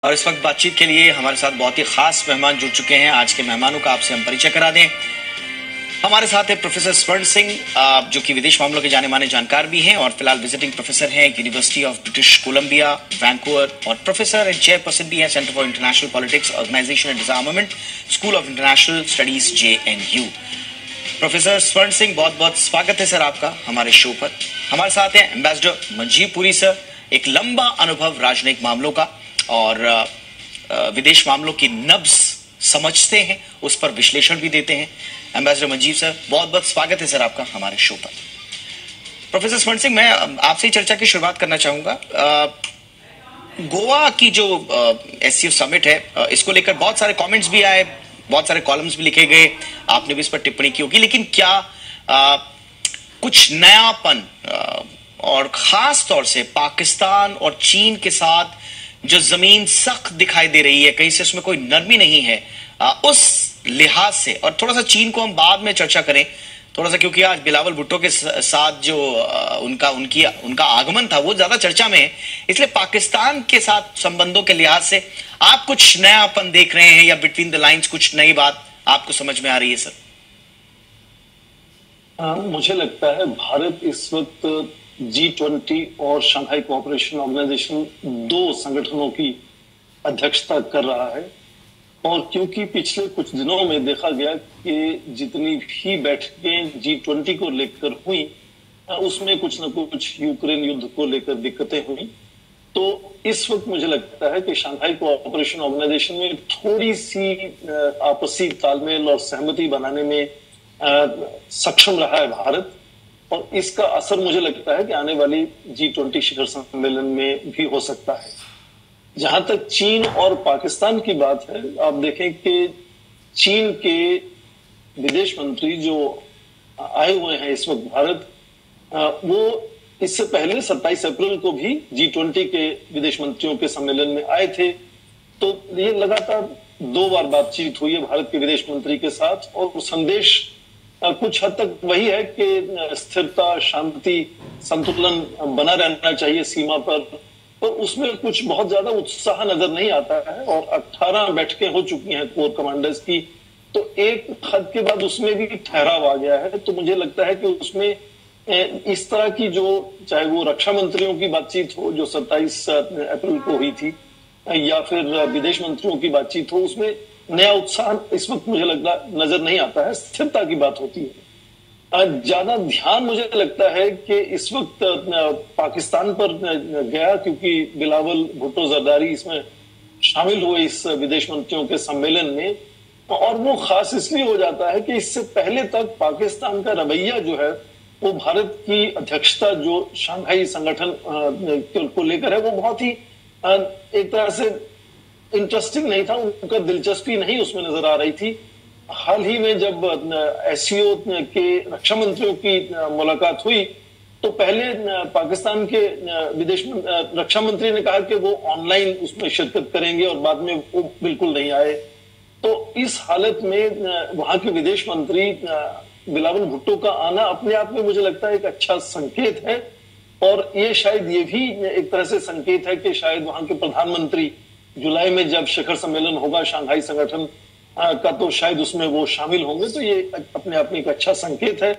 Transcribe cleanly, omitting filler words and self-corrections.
और इस वक्त बातचीत के लिए हमारे साथ बहुत ही खास मेहमान जुड़ चुके हैं। आज के मेहमानों का आपसे हम परिचय करा दें। हमारे साथ है प्रोफेसर स्वर्ण सिंह, जो कि विदेश मामलों के जाने माने जानकार भी हैं और फिलहाल विजिटिंग प्रोफेसर हैं university of British Columbia Vancouver, और प्रोफेसर एंड चेयरपर्सन भी है centre for international politics, organisation and disarmament, school of international studies JNU। Professor Swaran Singh, बहुत बहुत स्वागत है सर आपका हमारे शो पर। हमारे साथ हैं एम्बेसडर मंजीव पुरी सर, एक लंबा अनुभव राजनयिक मामलों का और विदेश मामलों की नब्ज समझते हैं, उस पर विश्लेषण भी देते हैं। एम्बेसडर मंजीव सर, बहुत बहुत स्वागत है सर आपका हमारे शो पर। प्रोफेसर स्वर्ण सिंह, मैं आपसे चर्चा की शुरुआत करना चाहूंगा। गोवा की जो SCO समिट है, इसको लेकर बहुत सारे कमेंट्स भी आए, बहुत सारे कॉलम्स भी लिखे गए, आपने भी इस पर टिप्पणी की होगी, लेकिन क्या कुछ नयापन और खास तौर से पाकिस्तान और चीन के साथ जो जमीन सख्त दिखाई दे रही है, कहीं से उसमें कोई नरमी नहीं है, उस लिहाज से, और थोड़ा सा चीन को हम बाद में चर्चा करें थोड़ा सा, क्योंकि आज बिलावल भुट्टो के साथ जो उनका आगमन था वो ज्यादा चर्चा में है, इसलिए पाकिस्तान के साथ संबंधों के लिहाज से आप कुछ नयापन देख रहे हैं या बिटवीन द लाइंस कुछ नई बात आपको समझ में आ रही है सर? मुझे लगता है भारत इस वक्त G20 और शंघाई कोऑपरेशन ऑर्गेनाइजेशन, दो संगठनों की अध्यक्षता कर रहा है। और क्योंकि पिछले कुछ दिनों में देखा गया कि जितनी भी बैठकें G20 को लेकर हुई, उसमें कुछ न कुछ यूक्रेन युद्ध को लेकर दिक्कतें हुई, तो इस वक्त मुझे लगता है कि शंघाई कोऑपरेशन ऑर्गेनाइजेशन में थोड़ी सी आपसी तालमेल और सहमति बनाने में सक्षम रहा है भारत, और इसका असर मुझे लगता है कि आने वाली G20 शिखर सम्मेलन में भी हो सकता है। जहां तक चीन और पाकिस्तान की बात है, आप देखें कि चीन के विदेश मंत्री जो आए हुए हैं इस वक्त भारत, वो इससे पहले 27 अप्रैल को भी G20 के विदेश मंत्रियों के सम्मेलन में आए थे। तो ये लगातार 2 बार बातचीत हुई है भारत के विदेश मंत्री के साथ, और संदेश कुछ हद तक वही है कि स्थिरता, शांति, संतुलन बना रहना चाहिए सीमा पर। तो उसमें कुछ बहुत ज्यादा उत्साह नजर नहीं आता है, और 18 बैठकें हो चुकी हैं कोर कमांडर्स की, तो एक हद के बाद उसमें भी ठहराव आ गया है। तो मुझे लगता है कि उसमें इस तरह की जो, चाहे वो रक्षा मंत्रियों की बातचीत हो जो 27 अप्रैल को हुई थी, या फिर विदेश मंत्रियों की बातचीत हो, उसमें नया उत्साह इस वक्त मुझे लगता नजर नहीं आता है। स्थिरता की बात होती है। ज्यादा ध्यान मुझे लगता है कि इस वक्त पाकिस्तान पर गया, क्योंकि बिलावल भुट्टो जरदारी इसमें शामिल हुए इस विदेश मंत्रियों के सम्मेलन में, और वो खास इसलिए हो जाता है कि इससे पहले तक पाकिस्तान का रवैया जो है वो भारत की अध्यक्षता जो शंघाई संगठन को लेकर है, वो बहुत ही एक तरह से इंटरेस्टिंग नहीं था, उनका दिलचस्पी नहीं उसमें नजर आ रही थी। हाल ही में जब SCO के रक्षा मंत्रियों की मुलाकात हुई, तो पहले पाकिस्तान के रक्षा मंत्री ने कहा कि वो ऑनलाइन उसमें शिरकत करेंगे, और बाद में वो बिल्कुल नहीं आए। तो इस हालत में वहां के विदेश मंत्री बिलावल भुट्टो का आना अपने आप में मुझे लगता है एक अच्छा संकेत है, और ये शायद ये भी एक तरह से संकेत है कि शायद वहां के प्रधानमंत्री जुलाई में जब शिखर सम्मेलन होगा शंघाई संगठन का, तो शायद उसमें वो शामिल होंगे। तो ये अपने आप में एक अच्छा संकेत है।